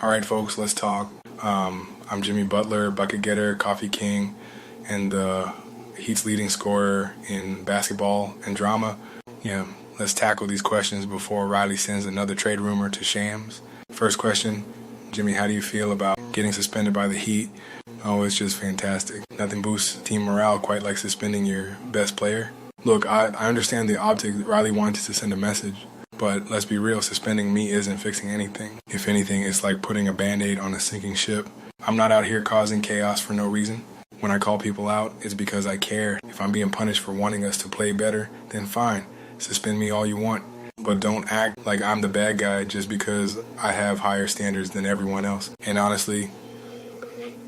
All right, folks, let's talk. I'm Jimmy Butler, bucket getter, coffee king, and the Heat's leading scorer in basketball and drama. Yeah, let's tackle these questions before Riley sends another trade rumor to Shams. First question, Jimmy, how do you feel about getting suspended by the Heat? Oh, it's just fantastic. Nothing boosts team morale quite like suspending your best player. Look, I understand the optic. Riley wanted to send a message. But let's be real, suspending me isn't fixing anything. If anything, it's like putting a Band-Aid on a sinking ship. I'm not out here causing chaos for no reason. When I call people out, it's because I care. If I'm being punished for wanting us to play better, then fine. Suspend me all you want. But don't act like I'm the bad guy just because I have higher standards than everyone else. And honestly,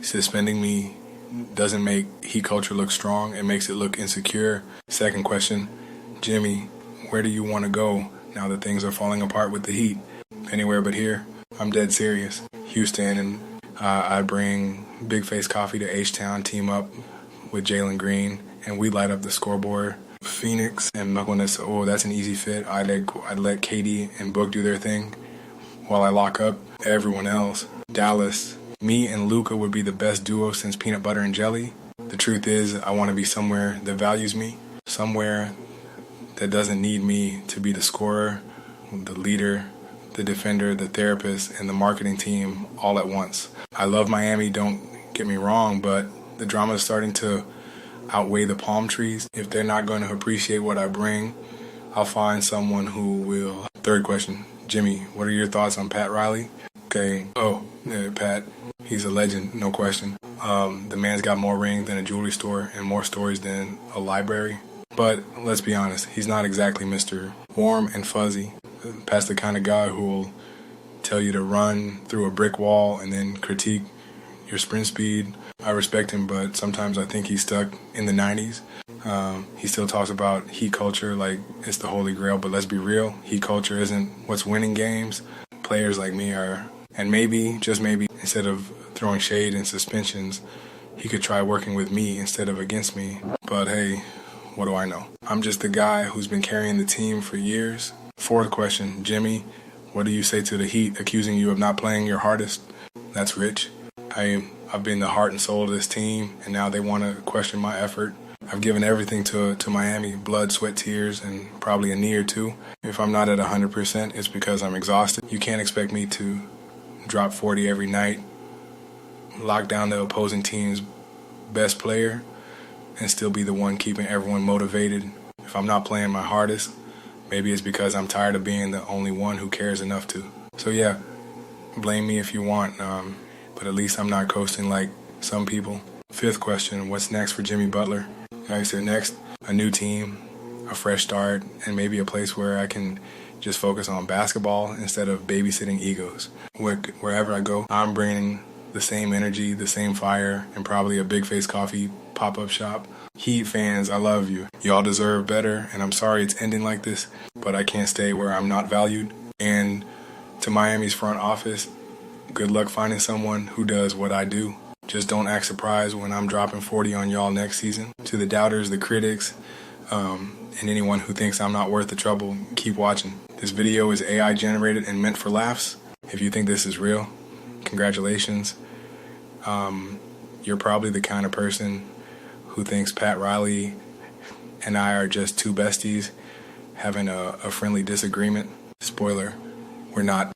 suspending me doesn't make Heat culture look strong. It makes it look insecure. Second question, Jimmy, where do you want to go now that things are falling apart with the Heat? Anywhere but here. I'm dead serious. Houston, and I bring Big Face Coffee to H-Town, team up with Jalen Green, and we light up the scoreboard. Phoenix and Clonos, oh, that's an easy fit. I'd let Katie and Book do their thing while I lock up everyone else. Dallas, me and Luca would be the best duo since peanut butter and jelly. The truth is, I want to be somewhere that values me, somewhere that doesn't need me to be the scorer, the leader, the defender, the therapist, and the marketing team all at once. I love Miami, don't get me wrong, but the drama is starting to outweigh the palm trees. If they're not going to appreciate what I bring, I'll find someone who will. Third question, Jimmy, what are your thoughts on Pat Riley? Okay, Pat, he's a legend, no question. The man's got more rings than a jewelry store and more stories than a library. But let's be honest, he's not exactly Mr. Warm and Fuzzy. Pat's the kind of guy who will tell you to run through a brick wall and then critique your sprint speed. I respect him, but sometimes I think he's stuck in the 90s. He still talks about Heat culture like it's the holy grail, but let's be real, Heat culture isn't what's winning games. Players like me are. And maybe, just maybe, instead of throwing shade and suspensions, he could try working with me instead of against me. But hey, what do I know? I'm just the guy who's been carrying the team for years. Fourth question, Jimmy, what do you say to the Heat accusing you of not playing your hardest? That's rich. I've been the heart and soul of this team, and now they want to question my effort. I've given everything to Miami, blood, sweat, tears, and probably a knee or two. If I'm not at 100%, it's because I'm exhausted. You can't expect me to drop 40 every night, lock down the opposing team's best player, and still be the one keeping everyone motivated. If I'm not playing my hardest, maybe it's because I'm tired of being the only one who cares enough to. So yeah, blame me if you want, but at least I'm not coasting like some people. Fifth question, what's next for Jimmy Butler? I said next, a new team, a fresh start, and maybe a place where I can just focus on basketball instead of babysitting egos. Wherever I go, I'm bringing the same energy, the same fire, and probably a Big Face Coffee pop-up shop. Heat fans, I love you. Y'all deserve better, and I'm sorry it's ending like this, but I can't stay where I'm not valued. And to Miami's front office, good luck finding someone who does what I do. Just don't act surprised when I'm dropping 40 on y'all next season. To the doubters, the critics, and anyone who thinks I'm not worth the trouble, keep watching. This video is AI generated and meant for laughs. If you think this is real, congratulations. You're probably the kind of person who thinks Pat Riley and I are just two besties having a friendly disagreement. Spoiler, we're not.